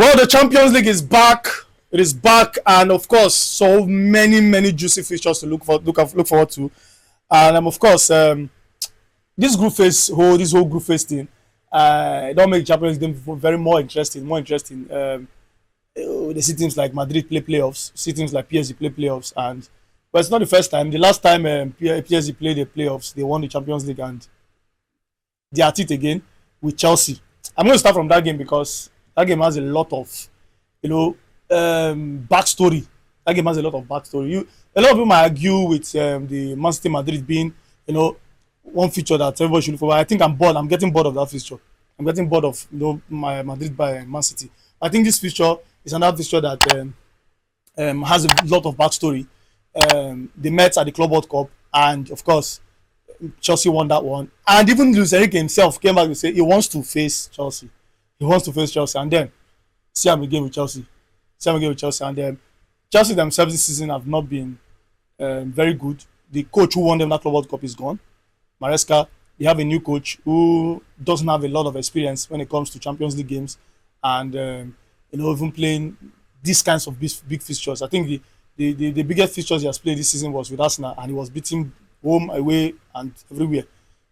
Well, the Champions League is back. It is back, and of course, so many juicy features to look forward to. And of course, this whole group phase thing, don't make Champions League very more interesting. More interesting. They see teams like Madrid play playoffs, see teams like PSG play playoffs, and but it's not the first time. The last time PSG played the playoffs, they won the Champions League, and they are at it again with Chelsea. I'm going to start from that game because that game has a lot of, backstory. That game has a lot of backstory. A lot of people might argue with the Man City Madrid being, one feature that everybody should look for. I think I'm bored. I'm getting bored of that feature. I'm getting bored of my Madrid by Man City. I think this feature is another feature that has a lot of backstory. They met at the Club World Cup, and of course, Chelsea won that one. And even Luis Enrique himself came back to say he wants to face Chelsea. He wants to face Chelsea, and then see him again with Chelsea. See him again with Chelsea, and then Chelsea themselves this season have not been very good. The coach who won them that Club World Cup is gone. Maresca. They have a new coach who doesn't have a lot of experience when it comes to Champions League games, and even playing these kinds of big fixtures. I think the biggest fixtures he has played this season was with Arsenal, and he was beating home, away, and everywhere.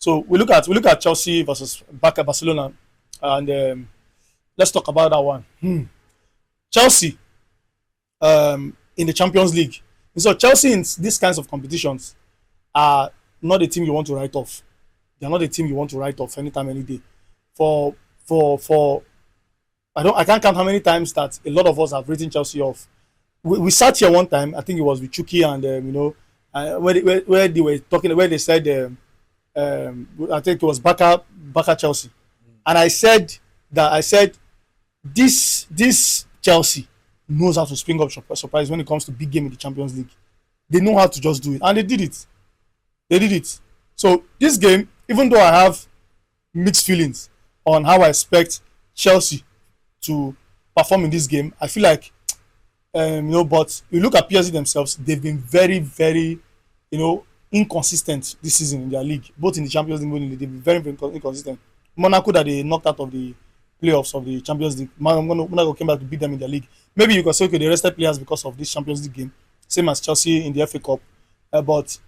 So we look at Chelsea versus Barcelona, and let's talk about that one. Chelsea in the Champions League. So Chelsea in these kinds of competitions are not a team you want to write off. They're not a team you want to write off anytime, any day. For I can't count how many times that a lot of us have written Chelsea off. We sat here one time, I think it was with Chucky and where they were talking, where they said I think it was Baka Chelsea, and I said this Chelsea knows how to spring up surprise when it comes to big game in the Champions League. They know how to just do it, and they did it. So this game, even though I have mixed feelings on how I expect Chelsea to perform in this game, I feel like but you look at PSG themselves, they've been very inconsistent this season in their league, both in the Champions League. They've been very inconsistent. Monaco that they knocked out of the playoffs of the Champions League, Monaco came back to beat them in the league. Maybe you can say, okay, they rested players because of this Champions League game, same as Chelsea in the FA Cup, but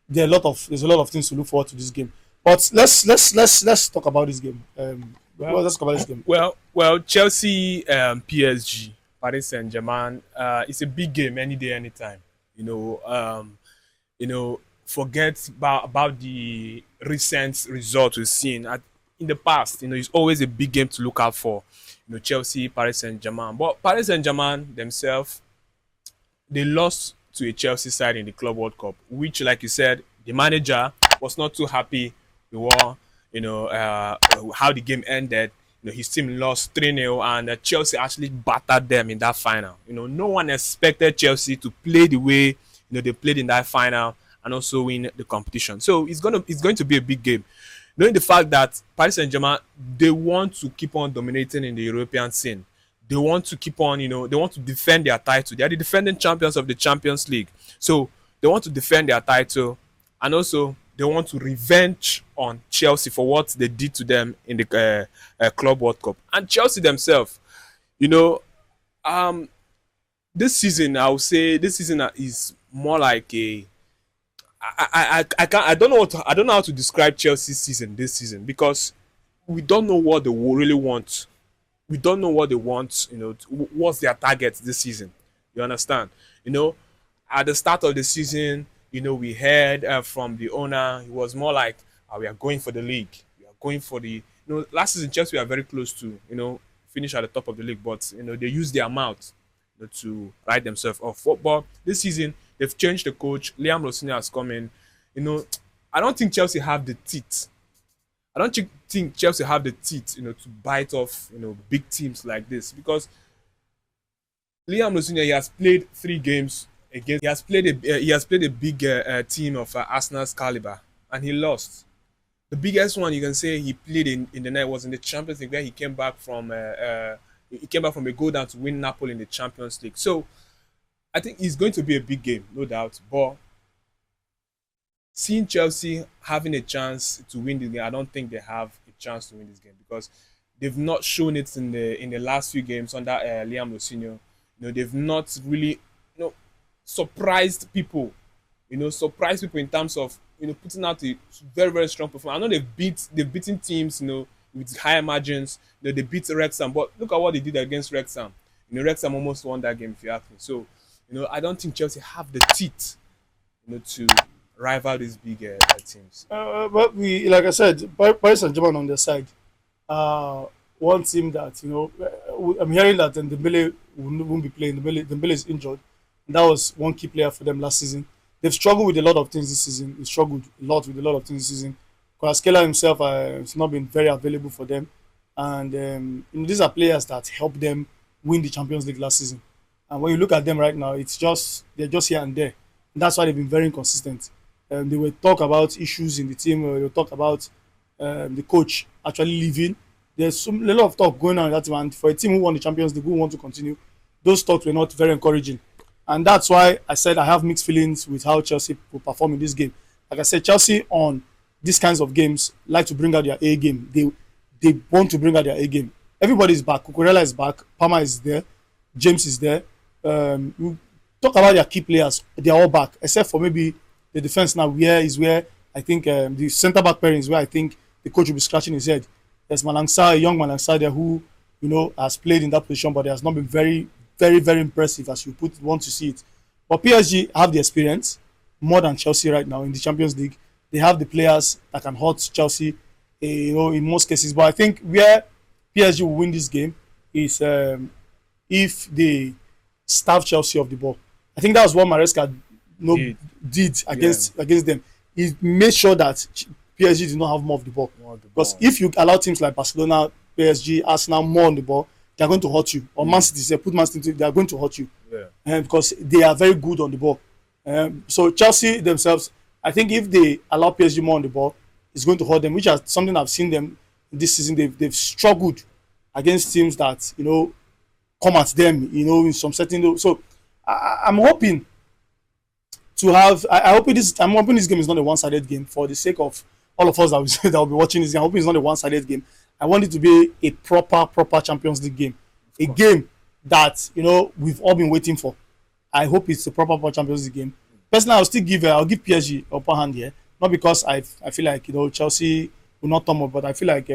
there's a lot of things to look forward to this game. But let's talk about this game. Let's talk about this game. Well, Chelsea, PSG, Paris Saint-Germain. It's a big game any day, anytime. Forget about the recent results we've seen. In the past, it's always a big game to look out for. Chelsea, Paris Saint-Germain. But Paris Saint-Germain themselves, they lost to a Chelsea side in the Club World Cup, which, like you said, the manager was not too happy with how the game ended. His team lost 3-0, and Chelsea actually battered them in that final. No one expected Chelsea to play the way they played in that final and also win the competition. So it's going to be a big game. Knowing the fact that Paris Saint-Germain, they want to keep on dominating in the European scene. They want to keep on, they want to defend their title. They are the defending champions of the Champions League. So they want to defend their title, and also they want to revenge on Chelsea for what they did to them in the Club World Cup. And Chelsea themselves, this season, I would say this season is more like I don't know how to describe Chelsea's season this season, because we don't know what they really want. We don't know what they want, what's their target this season. You understand? At the start of the season, we heard from the owner, it was more like, we are going for the league. We are going for the, last season Chelsea were very close to, finish at the top of the league, but, they used their mouth to write themselves off. But this season, they've changed the coach. Liam Rossini has come in. I don't think Chelsea have the teeth. I don't think Chelsea have the teeth, to bite off, big teams like this, because Liam Rossini, he has played 3 games against. He has played a big team of Arsenal's caliber, and he lost. The biggest one you can say he played in the night was in the Champions League, where he came back from a goal down to win Napoli in the Champions League. So I think it's going to be a big game, no doubt. But seeing Chelsea having a chance to win this game, I don't think they have a chance to win this game, because They've not shown it in the last few games under Liam Rosinho. They've not really, surprised people. Surprised people in terms of putting out a very very strong performance. I know they've beaten teams with higher margins. They beat Wrexham, but look at what they did against Wrexham. Wrexham almost won that game if you ask me. So I don't think Chelsea have the teeth to rival these big teams. But we, like I said, Paris Saint-Germain on their side. One team that I'm hearing that Dembele won't be playing. Dembele is injured. And that was one key player for them last season. They've struggled with a lot of things this season. They struggled a lot with a lot of things this season. Kvaratskhelia himself has not been very available for them, and these are players that helped them win the Champions League last season. And when you look at them right now, it's just they're just here and there. And that's why they've been very inconsistent. They will talk about issues in the team. They will talk about the coach actually leaving. A lot of talk going on in that team, and for a team who won the Champions League, who want to continue, those talks were not very encouraging. And that's why I said I have mixed feelings with how Chelsea will perform in this game. Like I said, Chelsea on these kinds of games like to bring out their A game. They want to bring out their A game. Everybody is back. Cucurella is back. Palmer is there. James is there. You talk about their key players. They are all back, except for maybe the defense now. Where I think the centre back pairing is where I think the coach will be scratching his head. There's Malangsa, a young Malangsa there who has played in that position, but he has not been very, very, very impressive as you want to see it. But PSG have the experience more than Chelsea right now in the Champions League. They have the players that can hurt Chelsea, in most cases. But I think where PSG will win this game is if they starve Chelsea of the ball. I think that was what Maresca did against them. He made sure that PSG did not have more of the ball. Because if you allow teams like Barcelona, PSG, Arsenal more on the ball, they are going to hurt you. Or Man City, say, put Man City, they are going to hurt you. Because they are very good on the ball. So Chelsea themselves, I think if they allow PSG more on the ball, it's going to hurt them, which is something I've seen them this season. They've struggled against teams that come at them, in some certain. So I'm hoping to have. I'm hoping this game is not a one-sided game for the sake of all of us that will be watching this game. I'm hoping it's not a one-sided game. I want it to be a proper Champions League game, a game that we've all been waiting for. I hope it's a proper Champions League game. Personally, I'll give PSG upper hand here, not because I feel like Chelsea will not turn up, but I feel like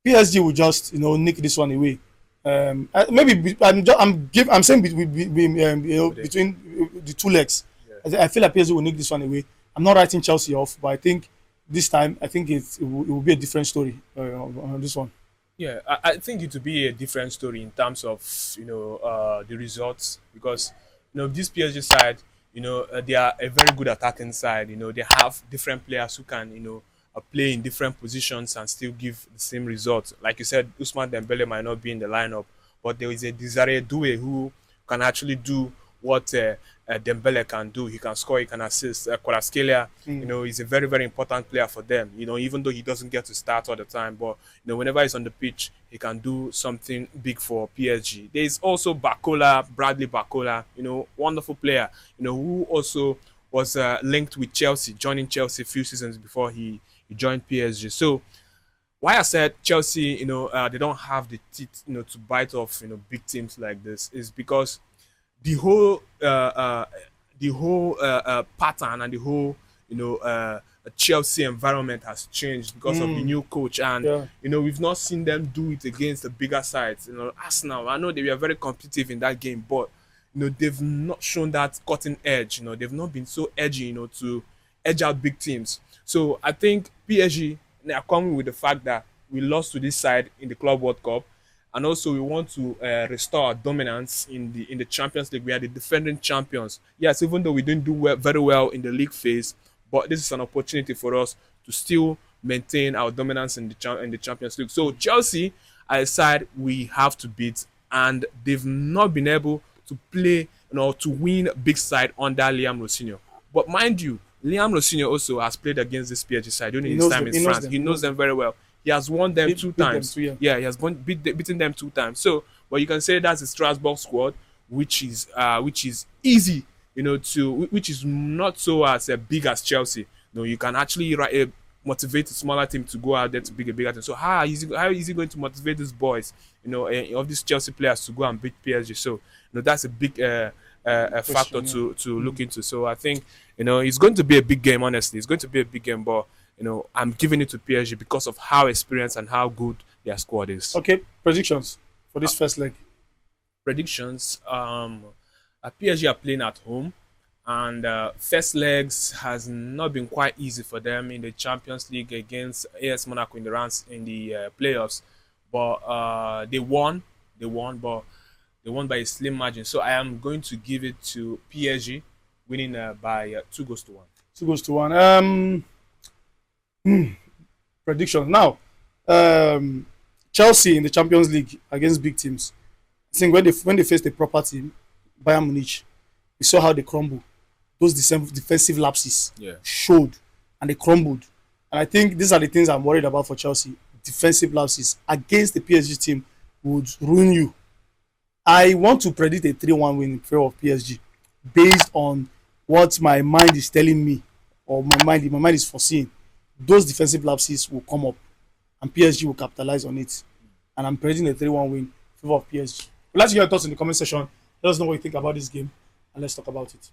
PSG will just nick this one away. Maybe I'm saying between the two legs. I feel like PSG will nick this one away. I'm not writing Chelsea off, but I think this time it will be a different story on this one. Yeah, I think it will be a different story in terms of the results, because this PSG side, they are a very good attacking side. They have different players who can play in different positions and still give the same results. Like you said, Ousmane Dembele might not be in the lineup, but there is a Desiree Doué who can actually do what Dembele can do. He can score, he can assist. Kvaratskhelia, is a very, very important player for them. Even though he doesn't get to start all the time, but whenever he's on the pitch, he can do something big for PSG. There is also Bradley Barcola, wonderful player, who also was linked with Chelsea, joining Chelsea a few seasons before he joined PSG. So why I said Chelsea, they don't have the teeth, to bite off, big teams like this is because the whole pattern and the whole Chelsea environment has changed because of the new coach, and we've not seen them do it against the bigger sides. Arsenal, I know they were very competitive in that game, but they've not shown that cutting edge. They've not been so edgy, to edge out big teams. So I think PSG, they are coming with the fact that we lost to this side in the Club World Cup. And also, we want to restore our dominance in the Champions League. We are the defending champions. Yes, even though we didn't do very well in the league phase, but this is an opportunity for us to still maintain our dominance in the Champions League. So Chelsea, I decide we have to beat, and they've not been able to play, to win big side under Liam Rosinho. But mind you, Liam Rosinho also has played against this PSG side during his time in France. He knows them very well. He has won them two times. He has beaten them 2 times. So, but you can say that's a Strasbourg squad, which is easy, which is not so as big as Chelsea. You can actually motivate a smaller team to go out there to beat a bigger team. So how is he going to motivate these boys, of these Chelsea players to go and beat PSG? So that's a big factor Question, yeah. to look into. So I think it's going to be a big game. Honestly, it's going to be a big game, but I'm giving it to PSG because of how experienced and how good their squad is. Okay, predictions for this first leg. Predictions. PSG are playing at home, and first legs has not been quite easy for them in the Champions League against AS Monaco in the rounds in the playoffs. But they won. But they won by a slim margin. So I am going to give it to PSG, winning by 2-1. 2-1. Prediction now. Chelsea in the Champions League against big teams. I think when they faced a proper team, Bayern Munich, we saw how they crumble. Those defensive lapses showed, and they crumbled. And I think these are the things I'm worried about for Chelsea. Defensive lapses against the PSG team would ruin you. I want to predict a 3-1 win in favor of PSG based on what my mind is telling me, or my mind is foreseeing. Those defensive lapses will come up, and PSG will capitalize on it. And I'm predicting a 3-1 win in favor of PSG. Let's hear your thoughts in the comment section. Let us know what you think about this game, and let's talk about it.